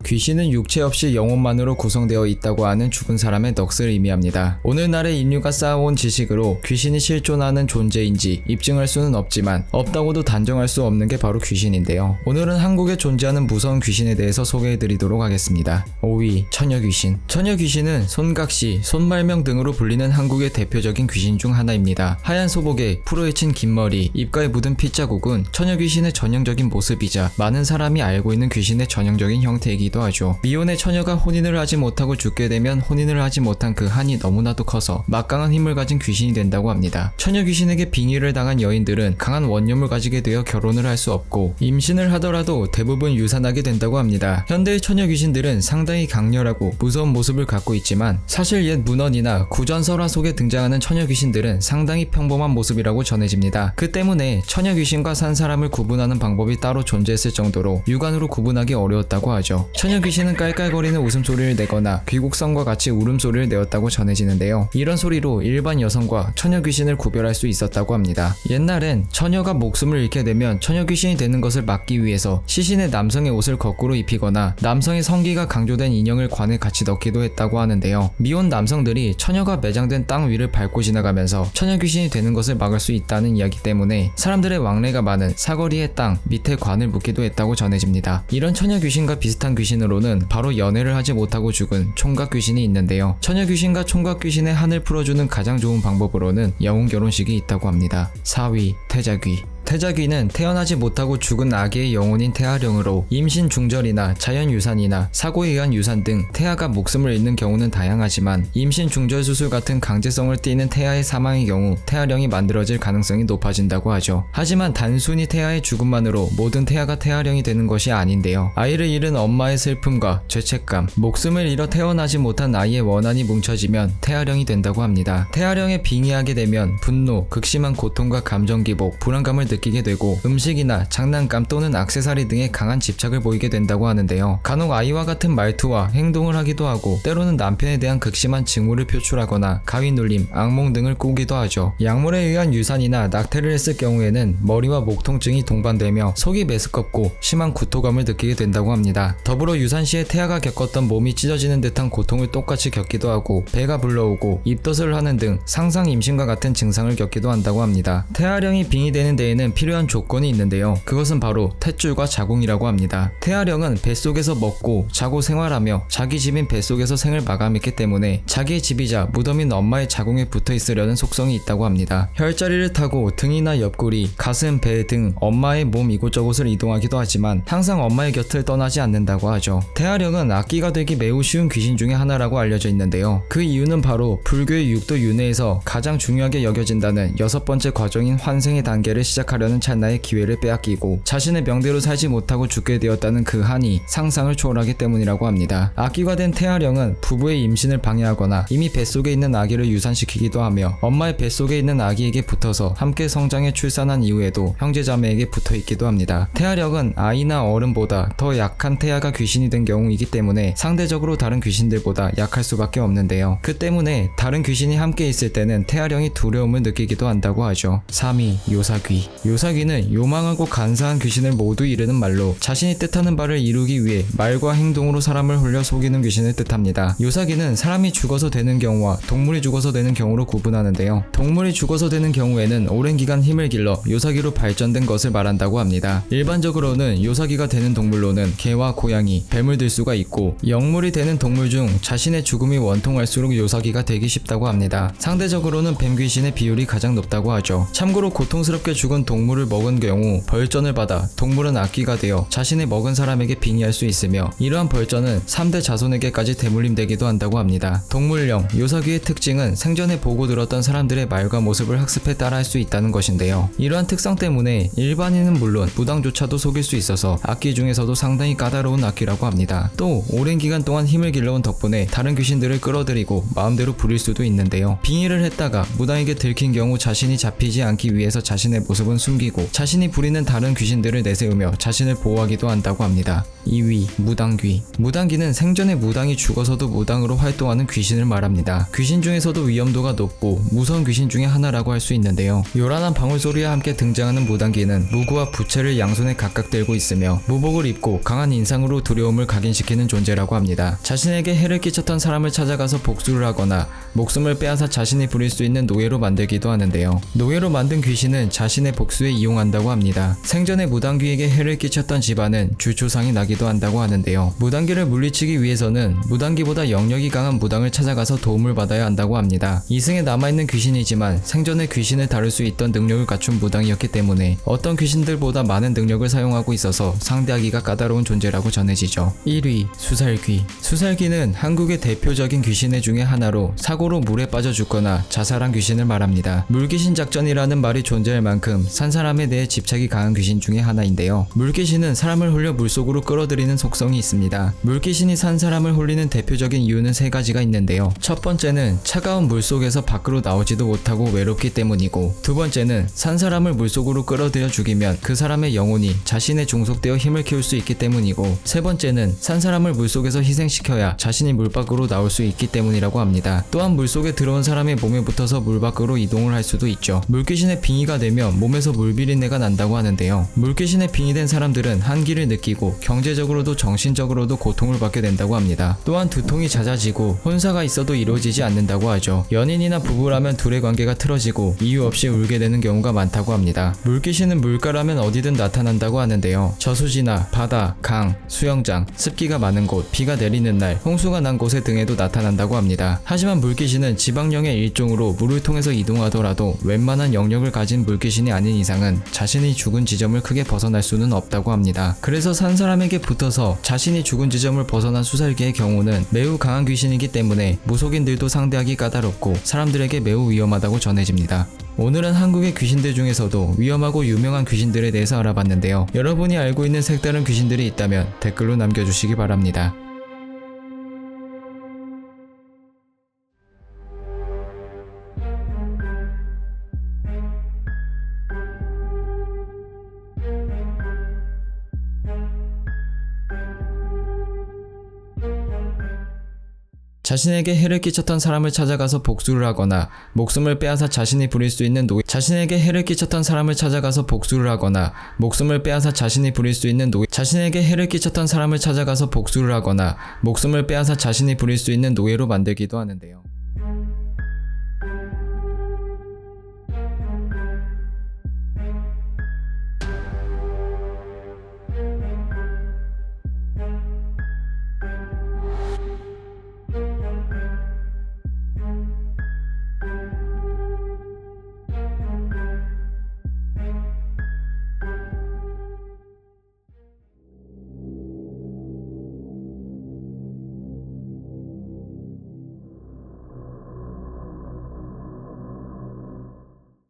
귀신은 육체 없이 영혼만으로 구성되어 있다고 하는 죽은 사람의 넋을 의미합니다. 오늘날의 인류가 쌓아온 지식으로 귀신이 실존하는 존재인지 입증할 수는 없지만 없다고도 단정할 수 없는 게 바로 귀신인데요. 오늘은 한국에 존재하는 무서운 귀신에 대해서 소개해드리도록 하겠습니다. 5위, 처녀귀신. 처녀귀신은 손각시, 손말명 등으로 불리는 한국의 대표적인 귀신 중 하나입니다. 하얀 소복에 풀어헤친 긴 머리, 입가에 묻은 피자국은 처녀귀신의 전형적인 모습이자 많은 사람이 알고 있는 귀신의 전형적인 형태이기도 하죠. 미혼의 처녀가 혼인을 하지 못하고 죽게 되면 혼인을 하지 못한 그 한이 너무나도 커서 막강한 힘을 가진 귀신이 된다고 합니다. 처녀귀신에게 빙의를 당한 여인들은 강한 원념을 가지게 되어 결혼을 할 수 없고 임신을 하더라도 대부분 유산하게 된다고 합니다. 현대의 처녀귀신들은 상당히 강렬하고 무서운 모습을 갖고 있지만 사실 옛 문헌이나 구전설화 속에 등장하는 처녀귀신들은 상당히 평범한 모습이라고 전해집니다. 그 때문에 처녀귀신과 산 사람을 구분하는 방법이 따로 존재했을 정도로 육안으로 구분하기 어려웠다고 하죠. 처녀귀신은 깔깔거리는 웃음소리를 내거나 귀국성과 같이 울음소리를 내었다고 전해지는데요. 이런 소리로 일반 여성과 처녀귀신을 구별할 수 있었다고 합니다. 옛날엔 처녀가 목숨을 잃게 되면 처녀귀신이 되는 것을 막기 위해서 시신의 남성의 옷을 거꾸로 입히거나 남성의 성기가 강조된 인형을 관에 같이 넣기도 했다고 하는데요. 미혼 남성들이 처녀가 매장된 땅 위를 밟고 지나가면서 처녀귀신이 되는 것을 막을 수 있다는 이야기 때문에 사람들의 왕래가 많은 사거리의 땅 밑에 관을 묻기도 했다고 전해집니다. 이런 처녀귀신과 비슷한 귀신으로는 바로 연애를 하지 못하고 죽은 총각귀신이 있는데요. 처녀귀신과 총각귀신의 한을 풀어주는 가장 좋은 방법으로는 영혼결혼식이 있다고 합니다. 4위, 태자귀. 태자귀는 태어나지 못하고 죽은 아기의 영혼인 태아령으로 임신 중절이나 자연유산이나 사고에 의한 유산 등 태아가 목숨을 잃는 경우는 다양하지만 임신 중절 수술 같은 강제성을 띠는 태아의 사망의 경우 태아령이 만들어질 가능성이 높아진다고 하죠. 하지만 단순히 태아의 죽음만으로 모든 태아가 태아령이 되는 것이 아닌데요. 아이를 잃은 엄마의 슬픔과 죄책감, 목숨을 잃어 태어나지 못한 아이의 원한이 뭉쳐지면 태아령이 된다고 합니다. 태아령에 빙의하게 되면 분노, 극심한 고통과 감정기복, 불안감을 느끼게 되고 음식이나 장난감 또는 액세서리 등에 강한 집착을 보이게 된다고 하는데요. 간혹 아이와 같은 말투와 행동을 하기도 하고 때로는 남편에 대한 극심한 증오를 표출하거나 가위 눌림, 악몽 등을 꾸기도 하죠. 약물에 의한 유산이나 낙태를 했을 경우에는 머리와 목 통증이 동반되며 속이 메스껍고 심한 구토감을 느끼게 된다고 합니다. 더불어 유산 시에 태아가 겪었던 몸이 찢어지는 듯한 고통을 똑같이 겪기도 하고 배가 불러오고 입덧을 하는 등 상상 임신과 같은 증상을 겪기도 한다고 합니다. 태아령이 빙의되는 데에는 필요한 조건이 있는데요. 그것은 바로 탯줄과 자궁이라고 합니다. 태아령은 뱃속에서 먹고 자고 생활하며 자기 집인 뱃속에서 생을 마감했기 때문에 자기의 집이자 무덤인 엄마의 자궁에 붙어 있으려는 속성이 있다고 합니다. 혈자리를 타고 등이나 옆구리, 가슴, 배 등 엄마의 몸 이곳저곳을 이동하기도 하지만 항상 엄마의 곁을 떠나지 않는다고 하죠. 태아령은 악기가 되기 매우 쉬운 귀신 중에 하나라고 알려져 있는데요. 그 이유는 바로 불교의 육도 윤회에서 가장 중요하게 여겨진다는 6번째 과정인 환생의 단계를 시작하려는 찰나의 기회를 빼앗기고 자신의 명대로 살지 못하고 죽게 되었다는 그 한이 상상을 초월하기 때문이라고 합니다. 악기가 된 태아령은 부부의 임신을 방해하거나 이미 뱃속에 있는 아기를 유산시키기도 하며 엄마의 뱃속에 있는 아기에게 붙어서 함께 성장해 출산한 이후에도 형제자매에게 붙어있기도 합니다. 태아령은 아이나 어른보다 더 약한 태아가 귀신이 된 경우이기 때문에 상대적으로 다른 귀신들보다 약할 수밖에 없는데요. 그 때문에 다른 귀신이 함께 있을 때는 태아령이 두려움을 느끼기도 한다고 하죠. 3위, 요사귀. 요사귀는 요망하고 간사한 귀신을 모두 이르는 말로 자신이 뜻하는 바를 이루기 위해 말과 행동으로 사람을 홀려 속이는 귀신을 뜻합니다. 요사귀는 사람이 죽어서 되는 경우와 동물이 죽어서 되는 경우로 구분하는데요. 동물이 죽어서 되는 경우에는 오랜 기간 힘을 길러 요사귀로 발전된 것을 말한다고 합니다. 일반적으로는 요사귀가 되는 동물로는 개와 고양이, 뱀을 들 수가 있고 영물이 되는 동물 중 자신의 죽음이 원통할수록 요사귀가 되기 쉽다고 합니다. 상대적으로는 뱀 귀신의 비율이 가장 높다고 하죠. 참고로 고통스럽게 죽은 동물을 먹은 경우 벌전을 받아 동물은 악귀가 되어 자신의 먹은 사람에게 빙의할 수 있으며 이러한 벌전은 3대 자손에게까지 대물림되기도 한다고 합니다. 동물령, 요사귀의 특징은 생전에 보고 들었던 사람들의 말과 모습을 학습해 따라할 수 있다는 것인데요. 이러한 특성 때문에 일반인은 물론 무당조차도 속일 수 있어서 악귀 중에서도 상당히 까다로운 악귀라고 합니다. 또 오랜 기간 동안 힘을 길러온 덕분에 다른 귀신들을 끌어들이고 마음대로 부릴 수도 있는데요. 빙의를 했다가 무당에게 들킨 경우 자신이 잡히지 않기 위해서 자신의 모습은 숨기고 자신이 부리는 다른 귀신들을 내세우며 자신을 보호하기도 한다고 합니다. 2위, 무당귀. 무당귀는 생전에 무당이 죽어서도 무당으로 활동하는 귀신을 말합니다. 귀신 중에서도 위험도가 높고 무서운 귀신 중에 하나라고 할 수 있는데요. 요란한 방울소리와 함께 등장하는 무당귀는 무구와 부채를 양손에 각각 들고 있으며 무복을 입고 강한 인상으로 두려움을 각인시키는 존재라고 합니다. 자신에게 해를 끼쳤던 사람을 찾아가서 복수를 하거나 목숨을 빼앗아 자신이 부릴 수 있는 노예로 만들기도 하는데요. 노예로 만든 귀신은 자신의 복수에 이용한다고 합니다. 생전에 무당귀에게 해를 끼쳤던 집안은 줄초상이 나기도 한다고 하는데요. 무당귀를 물리치기 위해서는 무당귀보다 영력이 강한 무당을 찾아가서 도움을 받아야 한다고 합니다. 이승에 남아있는 귀신이지만 생전에 귀신을 다룰 수 있던 능력을 갖춘 무당이었기 때문에 어떤 귀신들보다 많은 능력을 사용하고 있어서 상대하기가 까다로운 존재라고 전해지죠. 1위, 수살귀. 수살귀는 한국의 대표적인 귀신의 중에 하나로 사고로 물에 빠져 죽거나 자살한 귀신을 말합니다. 물귀신 작전이라는 말이 존재할 만큼 산 사람에 대해 집착이 강한 귀신 중에 하나인데요. 물귀신은 사람을 홀려 물속으로 끌어들이는 속성이 있습니다. 물귀신이 산 사람을 홀리는 대표적인 이유는 세 가지가 있는데요. 첫 번째는 차가운 물속에서 밖으로 나오지도 못하고 외롭기 때문이고, 두 번째는 산 사람을 물속으로 끌어들여 죽이면 그 사람의 영혼이 자신에 종속되어 힘을 키울 수 있기 때문이고, 세 번째는 산 사람을 물속에서 희생시켜야 자신이 물 밖으로 나올 수 있기 때문이라고 합니다. 또한 물속에 들어온 사람의 몸에 붙어서 물 밖으로 이동을 할 수도 있죠. 물귀신의 빙의가 되면 몸에서 물비린내가 난다고 하는데요. 물귀신의 빙의된 사람들은 한기를 느끼고 경제적으로도 정신적으로도 고통을 받게 된다고 합니다. 또한 두통이 잦아지고 혼사가 있어도 이루어지지 않는다고 하죠. 연인이나 부부라면 둘의 관계가 틀어지고 이유 없이 울게 되는 경우가 많다고 합니다. 물귀신은 물가라면 어디든 나타난다고 하는데요. 저수지나 바다, 강, 수영장, 습기가 많은 곳, 비가 내리는 날, 홍수가 난 곳의 등에도 나타난다고 합니다. 하지만 물귀신은 지방령의 일종으로 물을 통해서 이동하더라도 웬만한 영역을 가진 물귀신이 아닌 이상은 자신이 죽은 지점을 크게 벗어날 수는 없다고 합니다. 그래서 산 사람에게 붙어서 자신이 죽은 지점을 벗어난 수살귀의 경우는 매우 강한 귀신이기 때문에 무속인들도 상대하기 까다롭고 사람들에게 매우 위험하다고 전해집니다. 오늘은 한국의 귀신들 중에서도 위험하고 유명한 귀신들에 대해서 알아봤는데요. 여러분이 알고 있는 색다른 귀신들이 있다면 댓글로 남겨주시기 바랍니다. 자신에게 해를 끼쳤던 사람을 찾아가서 복수를 하거나 목숨을 빼앗아 자신이 부릴 수 있는 노예 자신에게 해를 끼쳤던 사람을 찾아가서 복수를 하거나 목숨을 빼앗아 자신이 부릴 수 있는 노예 자신에게 해를 끼쳤던 사람을 찾아가서 복수를 하거나 목숨을 빼앗아 자신이 부릴 수 있는 노예로 만들기도 하는데요.